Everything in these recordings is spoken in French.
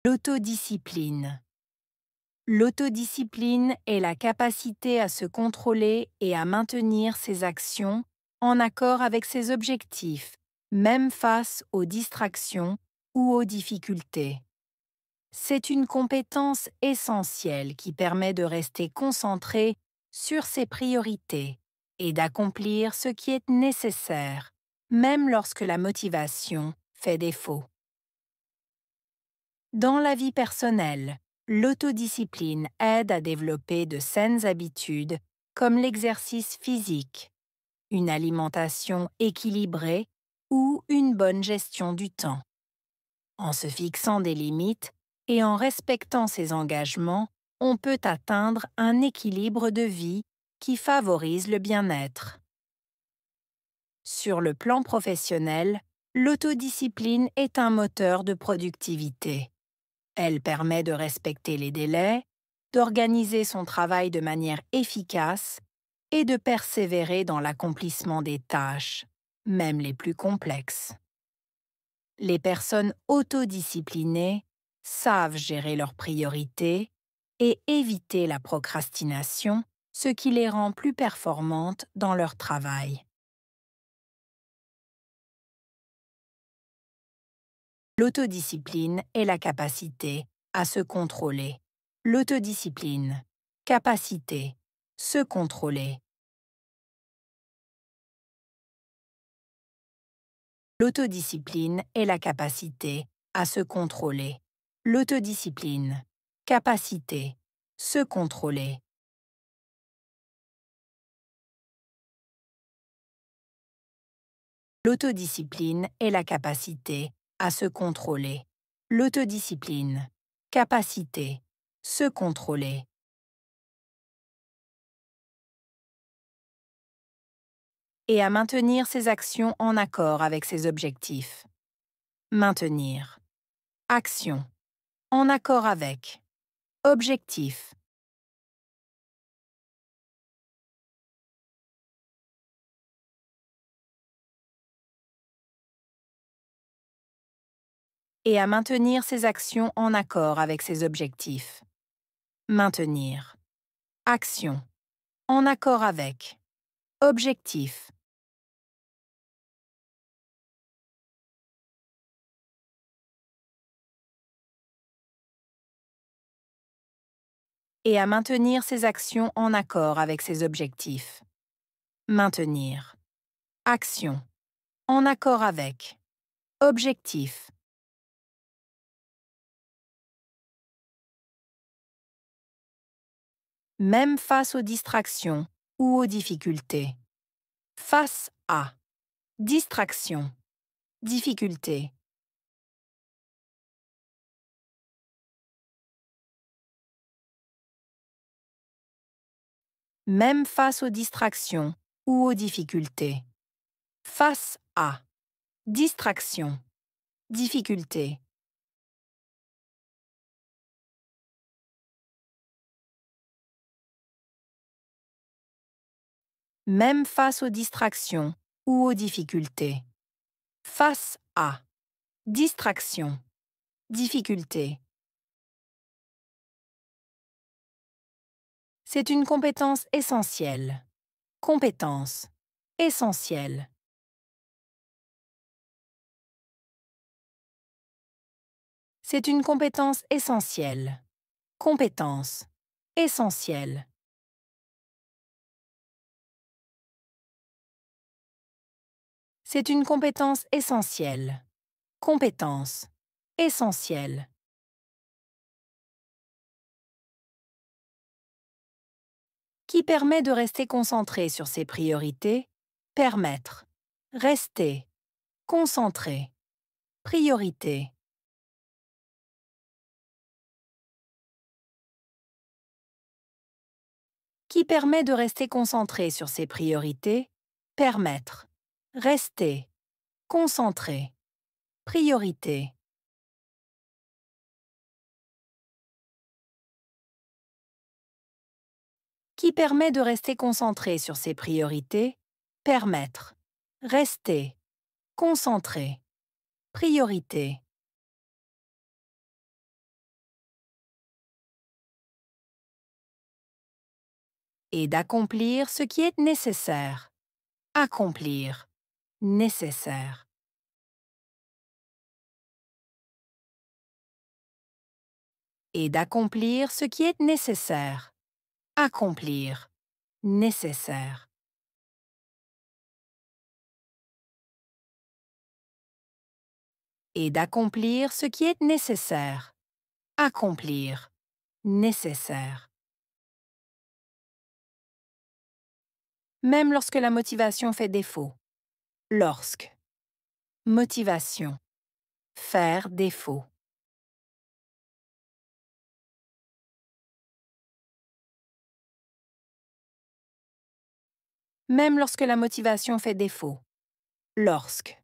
L'autodiscipline. L'autodiscipline est la capacité à se contrôler et à maintenir ses actions en accord avec ses objectifs, même face aux distractions ou aux difficultés. C'est une compétence essentielle qui permet de rester concentré sur ses priorités et d'accomplir ce qui est nécessaire, même lorsque la motivation fait défaut. Dans la vie personnelle, l'autodiscipline aide à développer de saines habitudes comme l'exercice physique, une alimentation équilibrée ou une bonne gestion du temps. En se fixant des limites et en respectant ses engagements, on peut atteindre un équilibre de vie qui favorise le bien-être. Sur le plan professionnel, l'autodiscipline est un moteur de productivité. Elle permet de respecter les délais, d'organiser son travail de manière efficace et de persévérer dans l'accomplissement des tâches, même les plus complexes. Les personnes autodisciplinées savent gérer leurs priorités et éviter la procrastination, ce qui les rend plus performantes dans leur travail. L'autodiscipline est la capacité à se contrôler. L'autodiscipline, capacité, se contrôler. L'autodiscipline est la capacité à se contrôler. L'autodiscipline, capacité, se contrôler. L'autodiscipline est la capacité à se contrôler. L'autodiscipline, capacité, se contrôler. Et à maintenir ses actions en accord avec ses objectifs. Maintenir. Action. En accord avec. Objectif. Et à maintenir ses actions en accord avec ses objectifs. Maintenir. Action. En accord avec. Objectif. Et à maintenir ses actions en accord avec ses objectifs. Maintenir. Action. En accord avec. Objectif. Même face aux distractions ou aux difficultés. Face à. Distraction. Difficulté. Même face aux distractions ou aux difficultés. Face à. Distraction. Difficulté. Même face aux distractions ou aux difficultés. Face à. Distraction. Difficulté. C'est une compétence essentielle. Compétence. Essentielle. C'est une compétence essentielle. Compétence. Essentielle. C'est une compétence essentielle. Compétence. Essentielle. Qui permet de rester concentré sur ses priorités. Permettre. Rester. Concentrer. Priorité. Qui permet de rester concentré sur ses priorités. Permettre. Rester. Concentrer. Priorité. Qui permet de rester concentré sur ses priorités. Permettre. Rester. Concentrer. Priorité. et d'accomplir ce qui est nécessaire. Accomplir, nécessaire. Et d'accomplir ce qui est nécessaire. Accomplir, nécessaire. Et d'accomplir ce qui est nécessaire. Accomplir, nécessaire. Même lorsque la motivation fait défaut. Lorsque. Motivation. Faire défaut. Même lorsque la motivation fait défaut. Lorsque.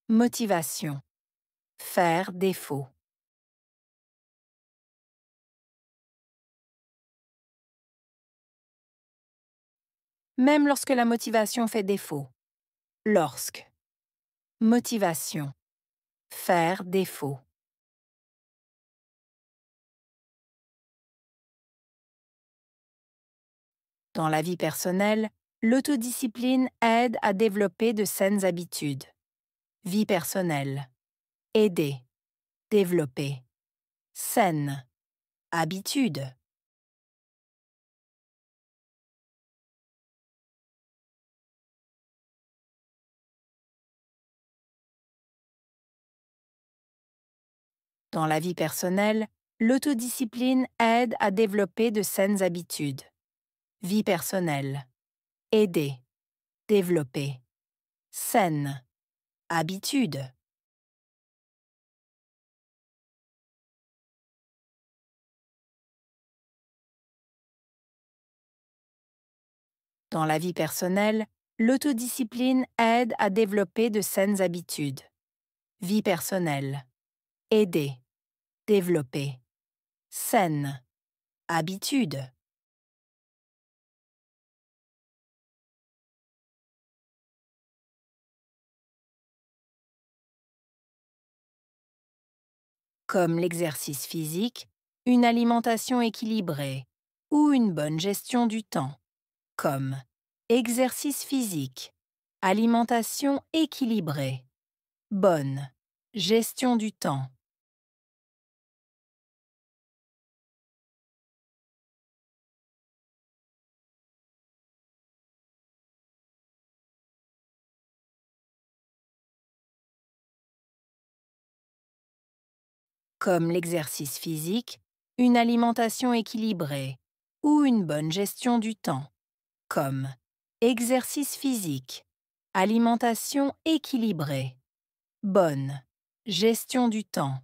Motivation. Faire défaut. Même lorsque la motivation fait défaut. Lorsque. Motivation. Faire défaut. Dans la vie personnelle, l'autodiscipline aide à développer de saines habitudes. Vie personnelle. Aider. Développer. Saine. Habitude. Dans la vie personnelle, l'autodiscipline aide à développer de saines habitudes. Vie personnelle. Aider. Développer. Saine. Habitude. Dans la vie personnelle, l'autodiscipline aide à développer de saines habitudes. Vie personnelle. Aider. Développer. Saine. Habitude. Comme l'exercice physique, une alimentation équilibrée ou une bonne gestion du temps. Comme exercice physique, alimentation équilibrée, bonne, gestion du temps. Comme l'exercice physique, une alimentation équilibrée ou une bonne gestion du temps. Comme exercice physique, alimentation équilibrée, bonne, gestion du temps.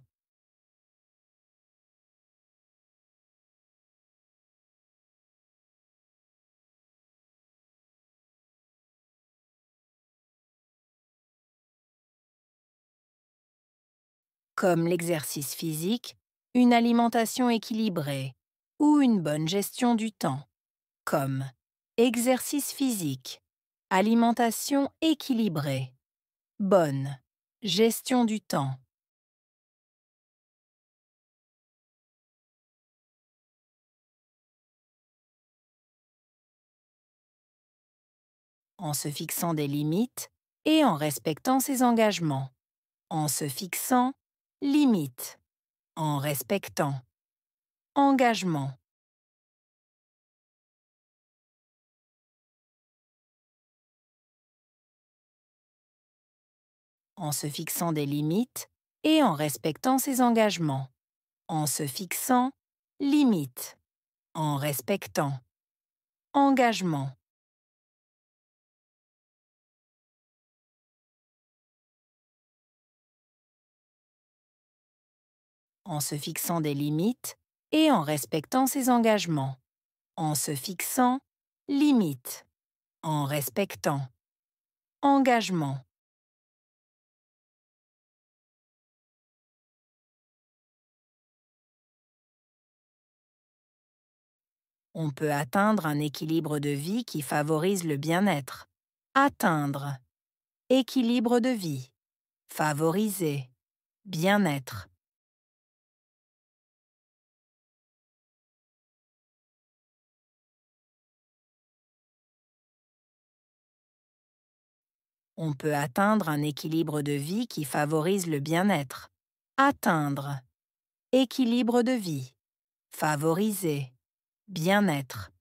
Comme l'exercice physique, une alimentation équilibrée ou une bonne gestion du temps. Comme exercice physique, alimentation équilibrée, bonne, gestion du temps. En se fixant des limites et en respectant ses engagements. En se fixant, limite. En respectant, engagement. En se fixant des limites et en respectant ses engagements. En se fixant, limite. En respectant, engagement. En se fixant des limites et en respectant ses engagements. En se fixant, limite. En respectant, engagement. On peut atteindre un équilibre de vie qui favorise le bien-être. Atteindre. Équilibre de vie. Favoriser. Bien-être. On peut atteindre un équilibre de vie qui favorise le bien-être. Atteindre. Équilibre de vie. Favoriser. Bien-être.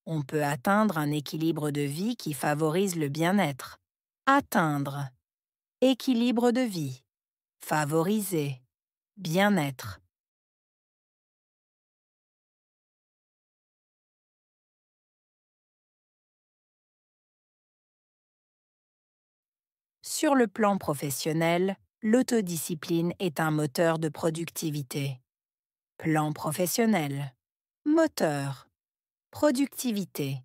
On peut atteindre un équilibre de vie qui favorise le bien-être. Atteindre. Équilibre de vie. Favoriser. Bien-être. Sur le plan professionnel, l'autodiscipline est un moteur de productivité. Plan professionnel. Moteur. Productivité.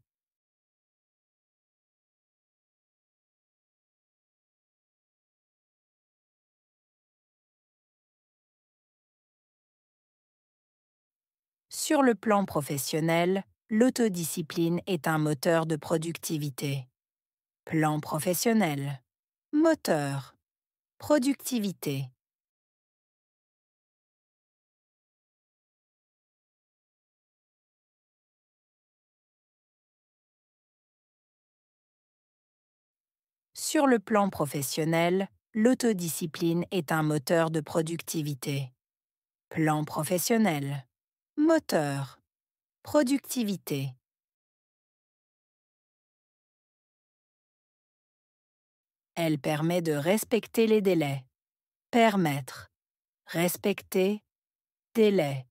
Sur le plan professionnel, l'autodiscipline est un moteur de productivité. Plan professionnel. Moteur. Productivité. Sur le plan professionnel, l'autodiscipline est un moteur de productivité. Plan professionnel. Moteur. Productivité. Elle permet de respecter les délais. Permettre. Respecter. Délai.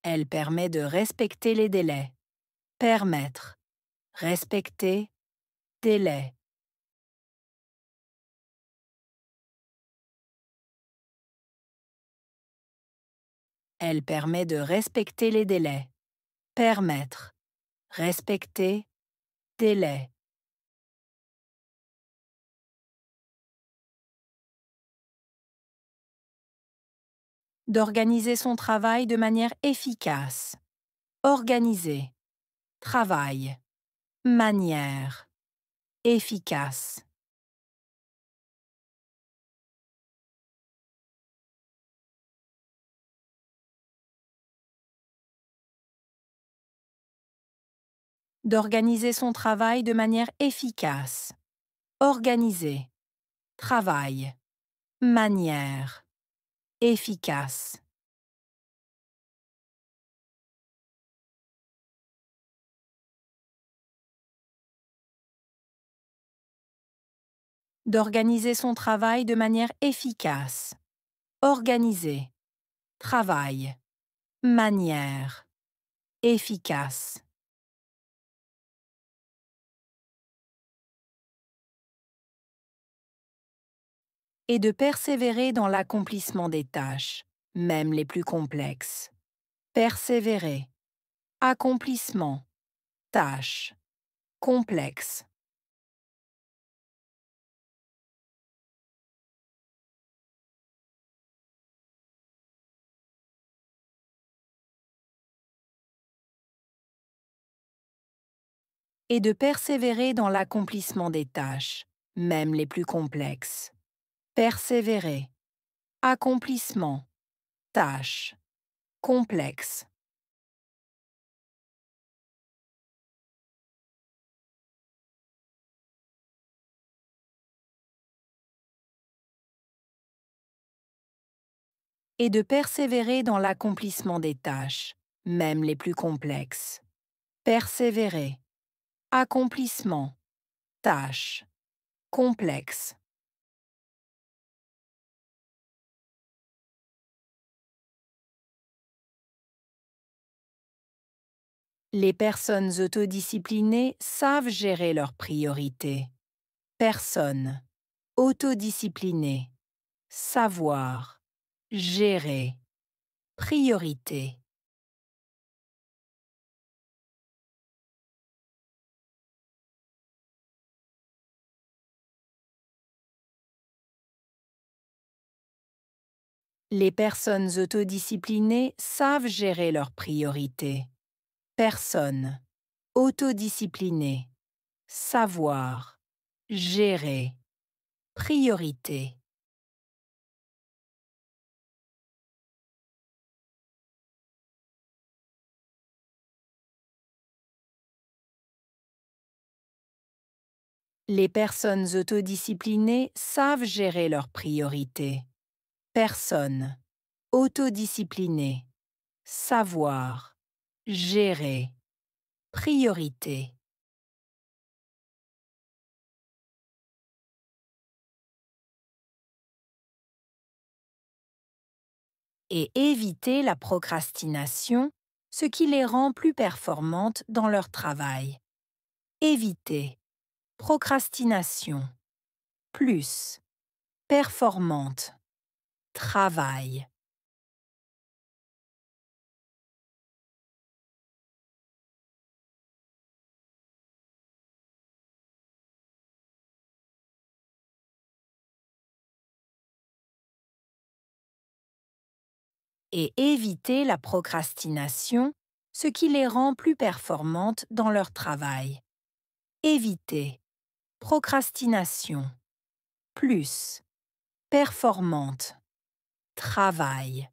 Elle permet de respecter les délais. Permettre. Respecter. Délai. Elle permet de respecter les délais. Permettre. Respecter. Délai. D'organiser son travail de manière efficace. Organiser. Travail. Manière. Efficace. D'organiser son travail de manière efficace. Organiser. Travail. Manière. Efficace. D'organiser son travail de manière efficace. Organiser. Travail. Manière. Efficace. Et de persévérer dans l'accomplissement des tâches, même les plus complexes. Persévérer. Accomplissement. Tâche. Complexe. Et de persévérer dans l'accomplissement des tâches, même les plus complexes. Persévérer. Accomplissement. Tâche. Complexe. Et de persévérer dans l'accomplissement des tâches, même les plus complexes. Persévérer. Accomplissement. Tâche. Complexe. Les personnes autodisciplinées savent gérer leurs priorités. Personne. Autodiscipliné. Savoir. Gérer. Priorité. Les personnes autodisciplinées savent gérer leurs priorités. Personne. Autodiscipliné. Savoir. Gérer. Priorité. Les personnes autodisciplinées savent gérer leurs priorités. Personne. Autodiscipliné. Savoir. Gérer. Priorité. Et éviter la procrastination, ce qui les rend plus performantes dans leur travail. Éviter. Procrastination. Plus. Performante. Travail. Et éviter la procrastination, ce qui les rend plus performantes dans leur travail. Éviter. Procrastination. Plus. Performante. Travail.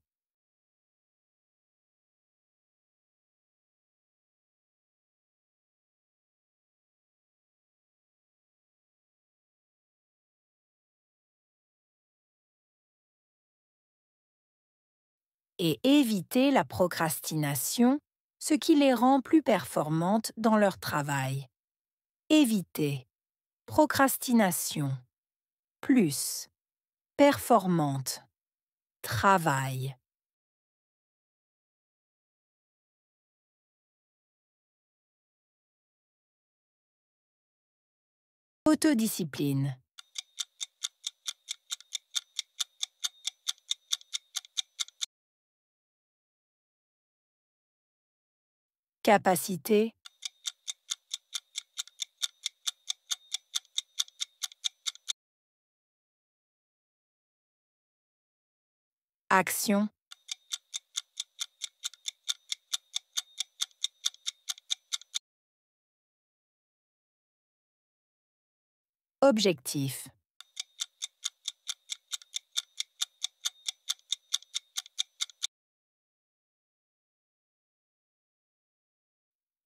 Et éviter la procrastination, ce qui les rend plus performantes dans leur travail. Éviter. Procrastination. Plus. Performante. Travail. Autodiscipline. Capacité. Action. Objectif.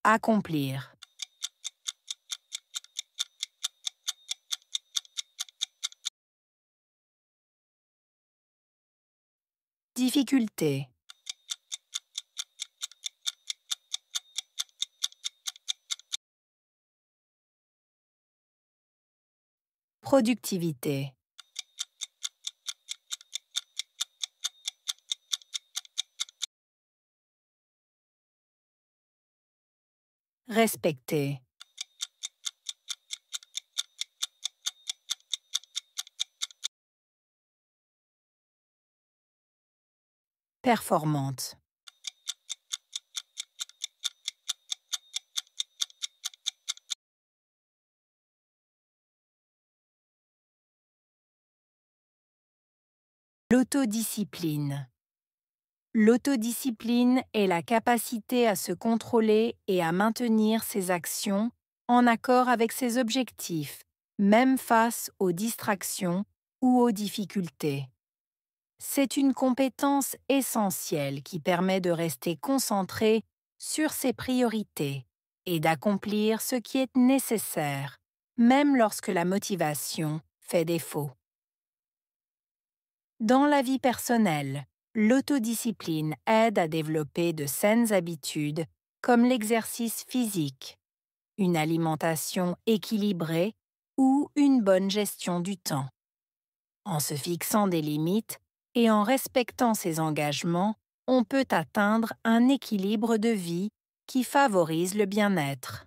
Accomplir. Difficulté. Productivité. Respecter. Performante. L'autodiscipline. L'autodiscipline est la capacité à se contrôler et à maintenir ses actions en accord avec ses objectifs, même face aux distractions ou aux difficultés. C'est une compétence essentielle qui permet de rester concentré sur ses priorités et d'accomplir ce qui est nécessaire, même lorsque la motivation fait défaut. Dans la vie personnelle, l'autodiscipline aide à développer de saines habitudes comme l'exercice physique, une alimentation équilibrée ou une bonne gestion du temps. En se fixant des limites et en respectant ses engagements, on peut atteindre un équilibre de vie qui favorise le bien-être.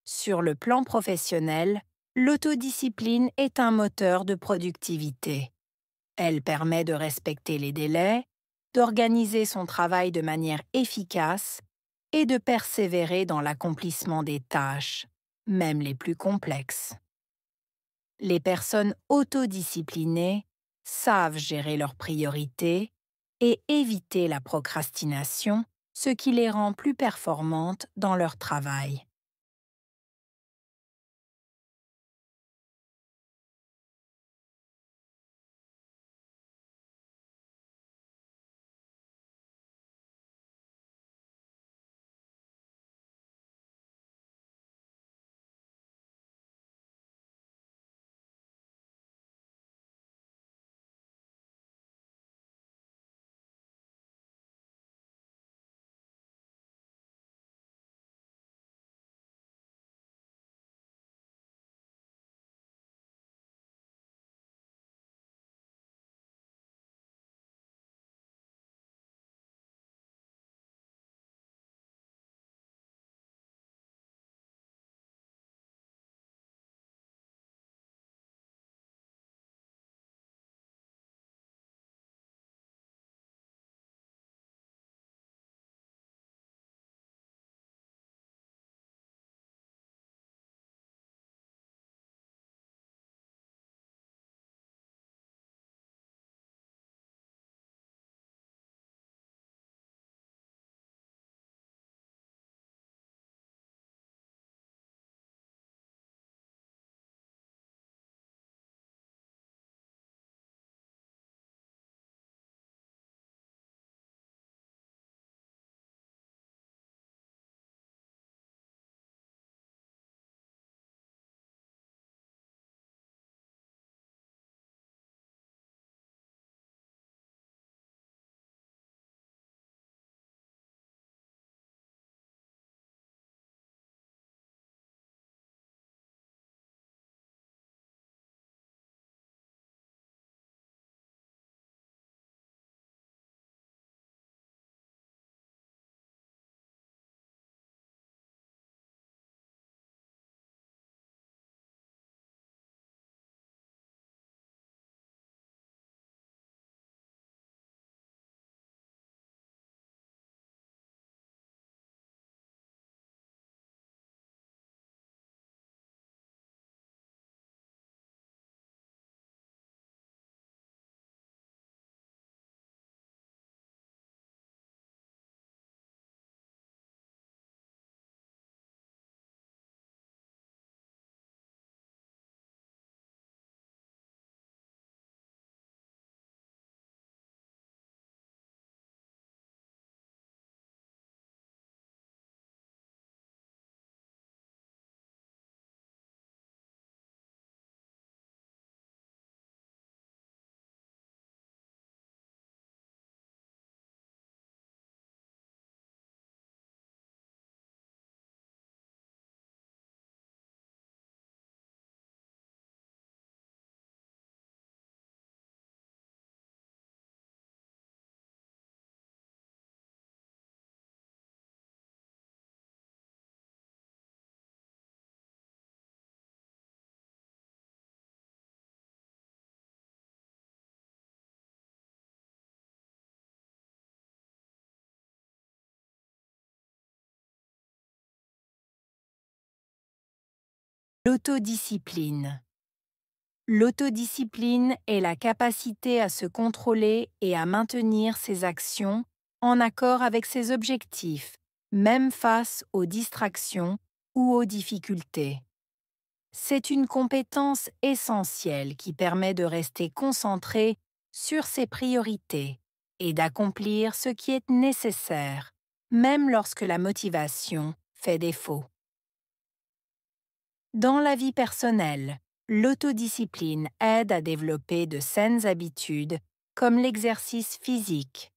Sur le plan professionnel, l'autodiscipline est un moteur de productivité. Elle permet de respecter les délais, d'organiser son travail de manière efficace et de persévérer dans l'accomplissement des tâches, même les plus complexes. Les personnes autodisciplinées savent gérer leurs priorités et éviter la procrastination, ce qui les rend plus performantes dans leur travail. L'autodiscipline. L'autodiscipline est la capacité à se contrôler et à maintenir ses actions en accord avec ses objectifs, même face aux distractions ou aux difficultés. C'est une compétence essentielle qui permet de rester concentré sur ses priorités et d'accomplir ce qui est nécessaire, même lorsque la motivation fait défaut. Dans la vie personnelle, l'autodiscipline aide à développer de saines habitudes comme l'exercice physique,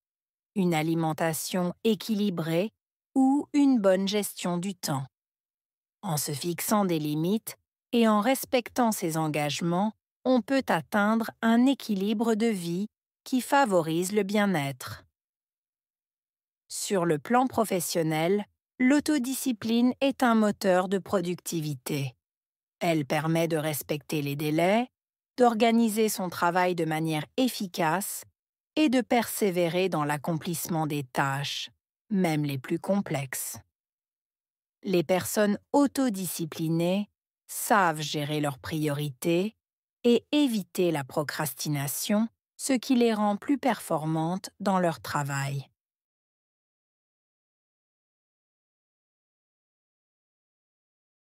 une alimentation équilibrée ou une bonne gestion du temps. En se fixant des limites et en respectant ses engagements, on peut atteindre un équilibre de vie qui favorise le bien-être. Sur le plan professionnel, l'autodiscipline est un moteur de productivité. Elle permet de respecter les délais, d'organiser son travail de manière efficace et de persévérer dans l'accomplissement des tâches, même les plus complexes. Les personnes autodisciplinées savent gérer leurs priorités et éviter la procrastination, ce qui les rend plus performantes dans leur travail.